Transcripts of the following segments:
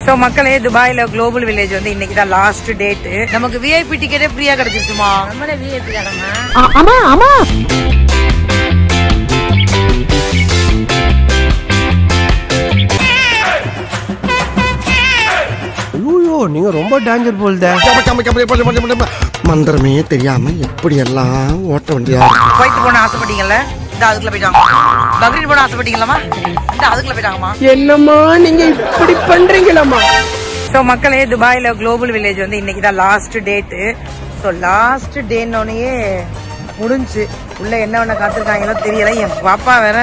So மக்களே, துபாயில global village வந்து இன்னைக்கு தான் லாஸ்ட் டேட். நமக்கு விஐபி டிக்கெட்டே ஃப்ரீயா கிடைச்சிருச்சுமா? நம்மளே விஐபி தானமா? ஆமா ஆமா. ஐயோ, நீங்க ரொம்ப டேஞ்சர் போல்தே. மந்திரமே தெரியாம எப்படி எல்லாம் ஓட்ட வண்டியா. குவைத் போன ஆசைப்பட்டீங்கல்ல, இந்த அதுக்குள்ள போயிட்டாங்க. பக்ரீன் போன ஆசைப்பட்டீங்களா, இந்த அதுக்குள்ள போயிட்டாங்கம்மா. என்னம்மா நீங்க இப்படி பண்றீங்களாமா? சோ மக்களே, துபாயில குளோபல் வில்லேஜ் வந்து இன்னைக்கு தான் லாஸ்ட் டேட். சோ லாஸ்ட் டேன்னே முடிஞ்சு உள்ள என்ன காத்திருக்காங்களோ தெரியல. என் பாப்பா வேற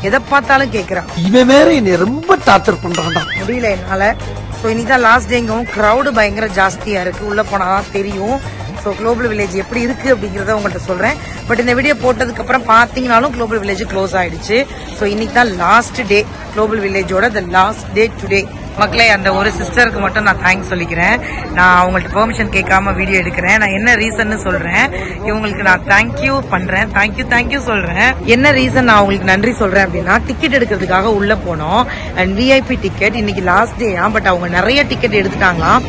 எதை பார்த்தாலும் கேக்குறான். இவன் வேற என்னை ரொம்ப டார்ச்சர் பண்றான்டா. முடியல என்னால. ஸோ இன்னைக்கு தான் லாஸ்ட் டேங்கவும் க்ரௌடு பயங்கர ஜாஸ்தியா இருக்கு. உள்ள போனாதான் தெரியும். ஸோ குளோபல் வில்லேஜ் எப்படி இருக்கு அப்படிங்கறத உங்கள்கிட்ட சொல்றேன். பட் இந்த வீடியோ போட்டதுக்கு அப்புறம் பாத்தீங்கன்னாலும் குளோபல் வில்லேஜ் க்ளோஸ் ஆயிடுச்சு. ஸோ இன்னைக்கு தான் லாஸ்ட் டே குளோபல் வில்லேஜோட த லாஸ்ட் டே டுடே. மக்களே, அந்த ஒரு சிஸ்டருக்கு மட்டும் நான் தேங்க்ஸ் சொல்லிக்கிறேன். நான் அவங்கள்ட்ட பெர்மிஷன் கேட்காம வீடியோ எடுக்கிறேன். நான் என்ன ரீசன் சொல்றேன், இவங்களுக்கு நான் தேங்க்யூ பண்றேன். தேங்க்யூ சொல்றேன். என்ன ரீசன் நான் அவங்களுக்கு நன்றி சொல்றேன் அப்படின்னா, டிக்கெட் எடுக்கிறதுக்காக உள்ள போனோம். அண்ட் விஐபி டிக்கெட் இன்னைக்கு லாஸ்ட் டேயா. பட் அவங்க நிறைய டிக்கெட் எடுத்துட்டாங்களாம்.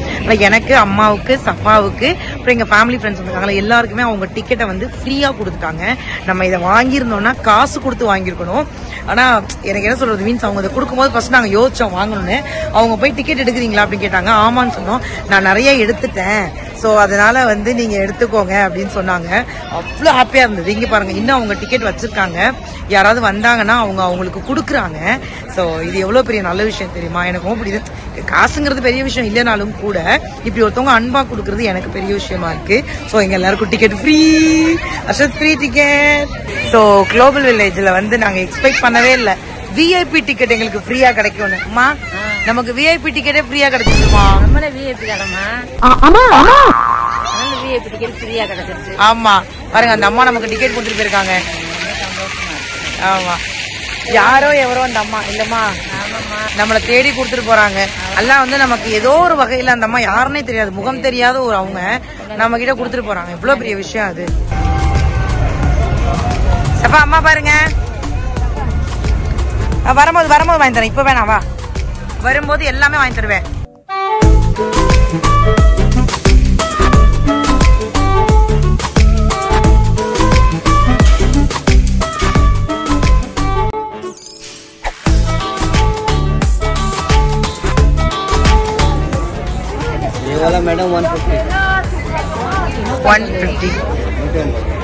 எனக்கு, அம்மாவுக்கு, சஃபாவுக்கு, அப்புறம் எங்க ஃபேமிலி ஃப்ரெண்ட்ஸ் வந்தாங்களா, எல்லாருக்குமே அவங்க டிக்கெட்டை வந்து ஃப்ரீயா கொடுத்துட்டாங்க. நம்ம இதை வாங்கியிருந்தோம்னா காசு கொடுத்து வாங்கியிருக்கணும். ஆனா எனக்கு என்ன சொல்றது மீன்ஸ், அவங்க இதை கொடுக்கும்போது ஃபர்ஸ்ட் நாங்க யோசிச்சோம் வாங்கணும்னு. அவங்க போய் டிக்கெட் எடுக்கிறீங்களா அப்படின்னு கேட்டாங்க. ஆமான்னு சொன்னோம். நான் நிறைய எடுத்துட்டேன், ஸோ அதனால வந்து நீங்க எடுத்துக்கோங்க அப்படின்னு சொன்னாங்க. அவ்வளோ ஹாப்பியா இருந்தது. இங்க பாருங்க, இன்னும் அவங்க டிக்கெட் வச்சிருக்காங்க. யாராவது வந்தாங்கன்னா அவங்க அவங்களுக்கு கொடுக்குறாங்க. ஸோ இது எவ்வளவு பெரிய நல்ல விஷயம் தெரியுமா? எனக்கு ரொம்ப பிடிக்குது. காசுங்கிறது பெரிய விஷயம் இல்லைனாலும் கூட இப்படி ஒருத்தவங்க அன்பா கொடுக்கறது எனக்கு பெரிய விஷயமா இருக்கு. ஸோ எங்க எல்லாருக்கும் டிக்கெட் ஃப்ரீ, அஷத் ஃப்ரீ டிக்கெட். ஸோ குளோபல் வில்லேஜ்ல வந்து நாங்க எக்ஸ்பெக்ட் பண்ணவே இல்லை விஐபி டிக்கெட் எங்களுக்கு ஃப்ரீயா கிடைக்கும்னு. அம்மா, நமக்கு விஐபி டிக்கெட்டே ஃப்ரீயா கிடைச்சிருமா? நம்மளே விஐபி தானமா? ஆமா ஆமா. விஐபி டிக்கெட் ஃப்ரீயா கிடைச்சிருச்சு. ஆமா பாருங்க, அந்த அம்மா நமக்கு டிக்கெட் கொடுத்துட்டு போயிருக்காங்க. ஆமா, யாரோ எவரோ அந்த அம்மா இல்லம்மா, நம்மளை தேடி கொடுத்துட்டு போறாங்க. எல்லாம் வந்து நமக்கு ஏதோ ஒரு வகையில அந்த அம்மா யாருன்னே தெரியாது, முகம் தெரியாத ஒரு அவங்க நம்ம கிட்ட கொடுத்துட்டு போறாங்க. இவ்வளவு பெரிய விஷயம் அது. அப்ப அம்மா பாருங்க, வரும்போது வாங்கி தரேன். இப்ப வேணாம், வா, வரும்போது எல்லாமே வாங்கி தருவேன். மேடம் 150.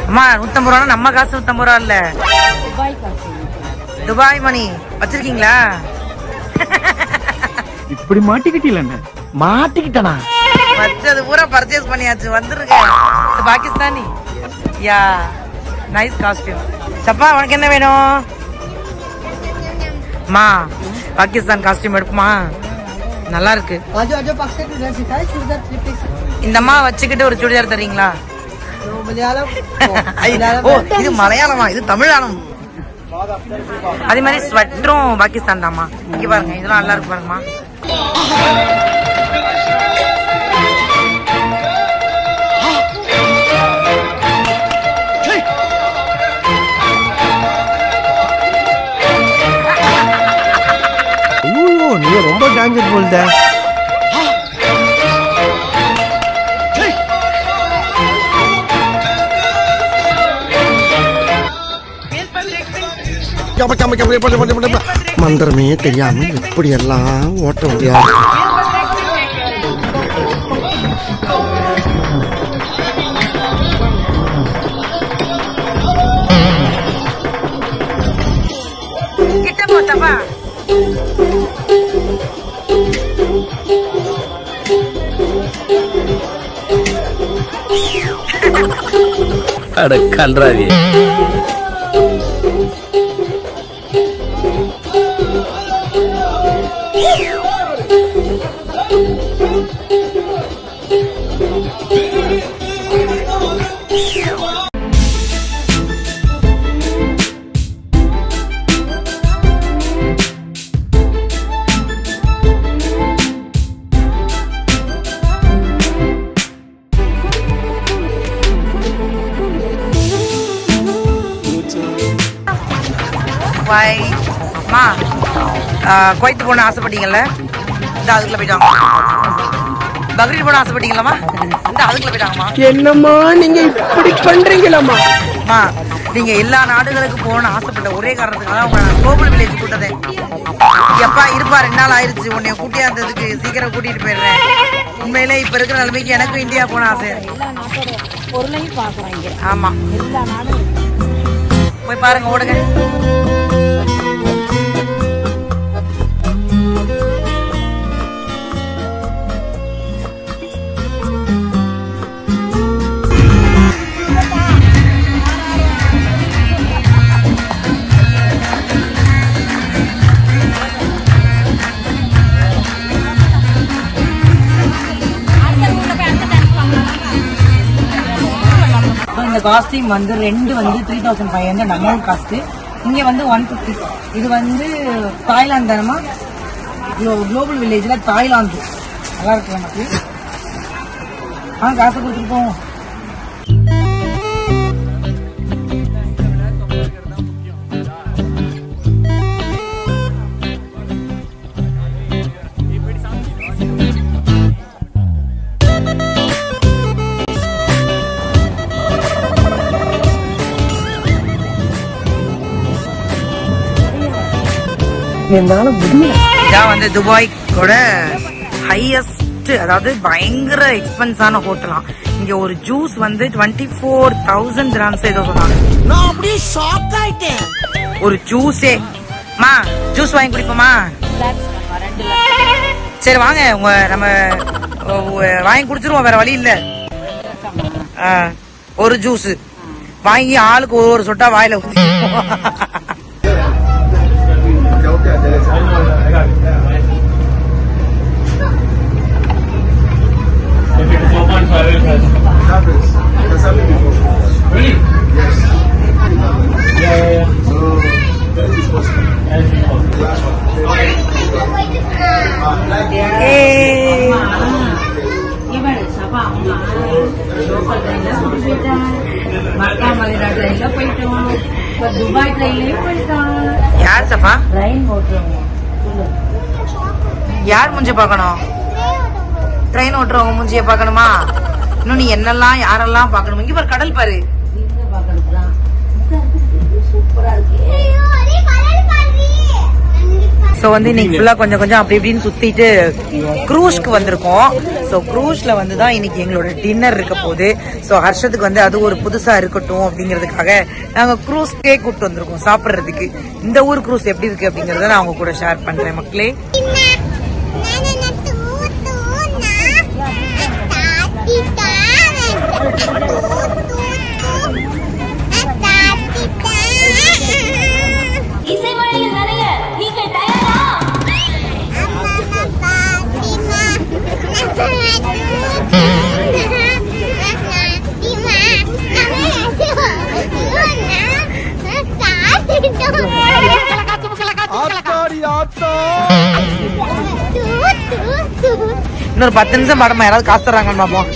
அம்மா 150 ரூபா, நம்ம காசு 150 ரூபா இல்ல, துபாய் மணி வச்சிருக்கீங்களா? இப்படி மாட்டிக்கிட்டீல? மாட்டிக்கிட்டனா? வச்சது பூரா பர்ச்சேஸ் பண்ணியாச்சு. வந்துருங்க. பாகிஸ்தானி. யா, நைஸ் காஸ்டியூம். சப்பா, உனக்கு என்ன வேணும்? மா, பாகிஸ்தான் காஸ்டியூம் எடுக்குமா? நல்லா இருக்கு. இந்த அம்மா வச்சுக்கிட்டு ஒரு சுடிதார் தரீங்களா? ஓ, இது மலையாளமா? இது தமிழாளம். அதே மாதிரி ஸ்வெட்டரும் பாகிஸ்தான் தான்மா. இங்க பாருங்க, இதெல்லாம் நல்லா இருக்கு பாருங்கம்மா. ஐயோ, நீங்க ரொம்ப டேஞ்சர் போல்தே. மந்திரமே தெரியாம எப்படி எல்லாம் ஓட்ட வண்டியா. கிட்ட போட்டப்பா. அட கல்றாவி. குவைத் போன ஆசைப்பட்டீங்கல்ல, இந்த அதுக்குள்ள போயிட்டாங்க. பக்ரீத் போட ஆசைப்பட்டீங்களாமா? இந்த அதுக்குள்ள போயிட்டாங்கம்மா. என்னம்மா நீங்க இப்படி பண்றீங்களாமா? அம்மா நீங்க எல்லா நாடுகளுக்கு போகணும்னு ஆசைப்பட்ட ஒரே காரணத்துக்காக உங்க குளோபல் வில்லேஜ் கூட்டதே. எப்பா இருப்பா 2 நாள் ஆயிடுச்சு உன்னைய கூட்டியா இருந்ததுக்கு, சீக்கிரம் கூட்டிட்டு போயிடுறேன். உண்மையிலே இப்ப இருக்கிற நிலைமைக்கு எனக்கும் இந்தியா போன ஆசை. பொருளையும் பாக்குறாங்க. ஆமா எல்லா நாடும் போய் பாருங்க, ஓடுங்க. இந்த காஸ்டியூம் வந்து 2 வந்து 3500 அமௌண்ட் காஸ்ட். இங்க வந்து 150. இது வந்து தாய்லாந்து தானமா? குளோபல் வில்லேஜ்ல தாய்லாந்து. நல்லா இருக்கு நமக்கு. காசு கொடுத்துருக்கோம். இதான் வந்து துபாய்க்கோட ஹையஸ்ட், அதாவது பயங்கர எக்ஸ்பென்ஸான ஹோட்டலாம். இங்க ஒரு ஜூஸ் வந்து 24,000 dirhams ஏதோ சொன்னாங்க. நான் அப்படியே ஷாக் ஆயிட்டேன். ஒரு ஜூஸே. மா ஜூஸ் வாங்கி குடிப்போமா? சரி வாங்க, நம்ம வாங்கி குடிச்சிருவோம், வேற வழி இல்ல. ஒரு ஜூஸ் வாங்கி ஆளுக்கு ஒரு சொட்டா வாயில ஊத்தி. யார் சஃபா? யார் மூஞ்சிய பாக்கணும்? ட்ரெயின் ஓட்டுறவங்க மூஞ்சிய பாக்கணுமா? இன்னும் நீ என்னெல்லாம் யாரெல்லாம் பாக்கணும்? இங்க பாரு, கடல் பாரு. சோ வந்து இன்னைக்கு ஃபுல்லா கொஞ்சம் கொஞ்சம் அப்படி இப்படின்னு சுத்திட்டு க்ரூஸ்க்கு வந்திருக்கோம். சோ க்ரூஸ்ல வந்துதான் இன்னைக்கு எங்களோட டின்னர் இருக்க போகுது. சோ ஹர்ஷத்துக்கு வந்து அது ஒரு புதுசா இருக்கட்டும் அப்படிங்கறதுக்காக நாங்க க்ரூஸ்க்கே கூப்பிட்டு வந்திருக்கோம் சாப்பிடுறதுக்கு. இந்த ஊர் க்ரூஸ் எப்படி இருக்கு அப்படிங்கறத நான் அவங்க கூட ஷேர் பண்றேன் மக்களே. இன்னொரு 10 நிமிஷம் படமா யாராவது காசு தராங்கன்னு பாப்போம்.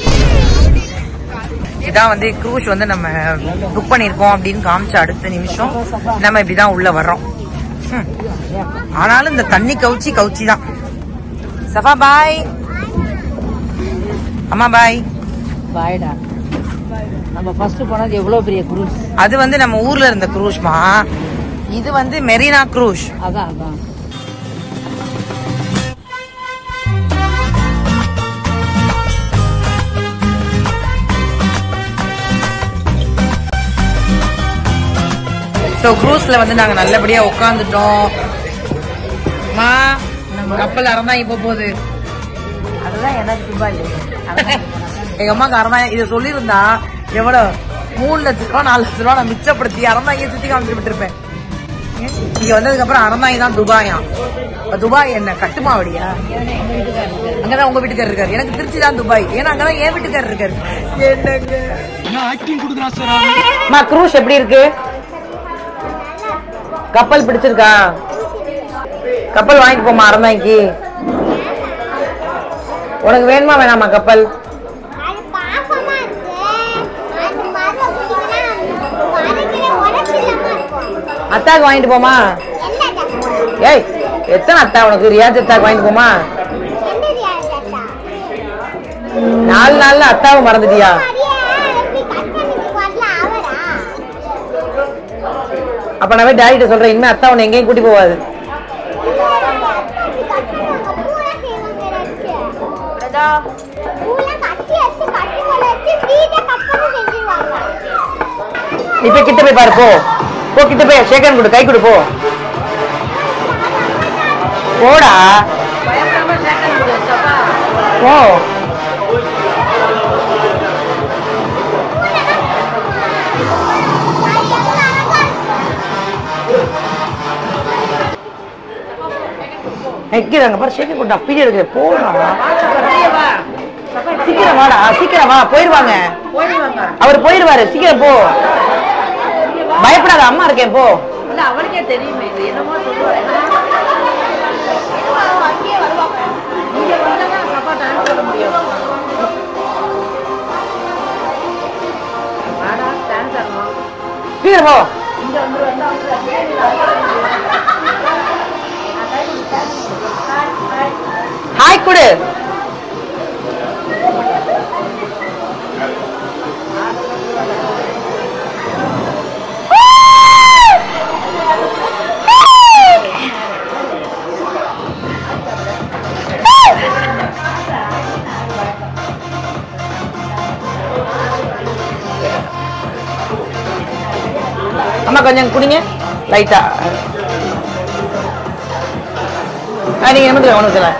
இதான் வந்து க்ரூஸ் வந்து நம்ம புக் பண்ணிருக்கோம் அப்படின்னு காமிச்ச அடுத்த நிமிஷம் நம்ம இப்படிதான் உள்ள வர்றோம். ஆனாலும் இந்த தண்ணி கவுச்சி தான். சஃபா பாய். அம்மா பாய். பாய்டா. நம்ம ஃபர்ஸ்ட் போனது எவ்வளவு பெரிய க்ரூஸ். அது வந்து நம்ம ஊர்ல இருந்த க்ரூஸ்மா. இது வந்து மெரினா க்ரூஸ். அதான். ஸோ க்ரூஸ்ல வந்து நாங்க நல்லபடியா உட்காந்துட்டோம். கப்பல் அறந்தான் இப்ப போகுது. அதுதான் எனக்கு துபாய். எங்க அம்மாக்கு அறந்தான் இதை சொல்லியிருந்தா எவ்வளவு 3 லட்ச ரூபா 4 லட்ச ரூபா நான் மிச்சப்படுத்தி அறந்தாங்க சுத்தி காமிச்சு விட்டுருப்பேன். இங்க வந்ததுக்கு அப்புறம் அறந்தாங்க தான் துபாயா. துபாய் என்ன கட்டுமாவடியா? அங்கதான் உங்க வீட்டுக்காரர் இருக்காரு. எனக்கு திருச்சி தான் துபாய். ஏன்னா அங்கதான் என் வீட்டுக்காரர் இருக்காரு. என்னங்க க்ரூஸ் எப்படி இருக்கு? கப்பல் பிடிச்சிருக்கா? கப்பல் வாங்கிட்டு போமா அறந்தாய்க்கு. உனக்கு வேணுமா வேணாமா கப்பல்? அத்தாக்கு வாங்கிட்டு போமா? ஏய் எத்தனை அத்தா உனக்கு? ரியாஜ் அத்தாக்கு வாங்கிட்டு போமா? நாள்ல அத்தாவை மறந்துட்டியா? அப்ப நான் டாடி கிட்ட சொல்றேன், இனிமே அத்தா உன்னை எங்கேயும் கூட்டி போவாது. இப்ப கிட்ட போய் பாரு, போ போ, கிட்ட போய் ஷேக்கன் கொடு, கை கொடு, போ போடா போ. வைக்கிறாங்க பாரு, ஷேக்கன் கொடு, அப்படி எடுக்குது, போடா சீக்கிரம் வாடா, சீக்கிரம் வா, போயிருவாங்க, அவர் போயிருவாரு, சீக்கிரம் போ, பயப்படாத, அம்மா இருக்கேன், போ. அவனுக்கே தெரியுமே இது என்னமோ சொல்லுவாங்க. சொல்ல முடியும். சீக்கிரம் போ. ஹாய் கொடு. அம்மா கொஞ்சம் குடிங்க லைட்டா. நீங்க என்ன ஒண்ணு சொல்ல.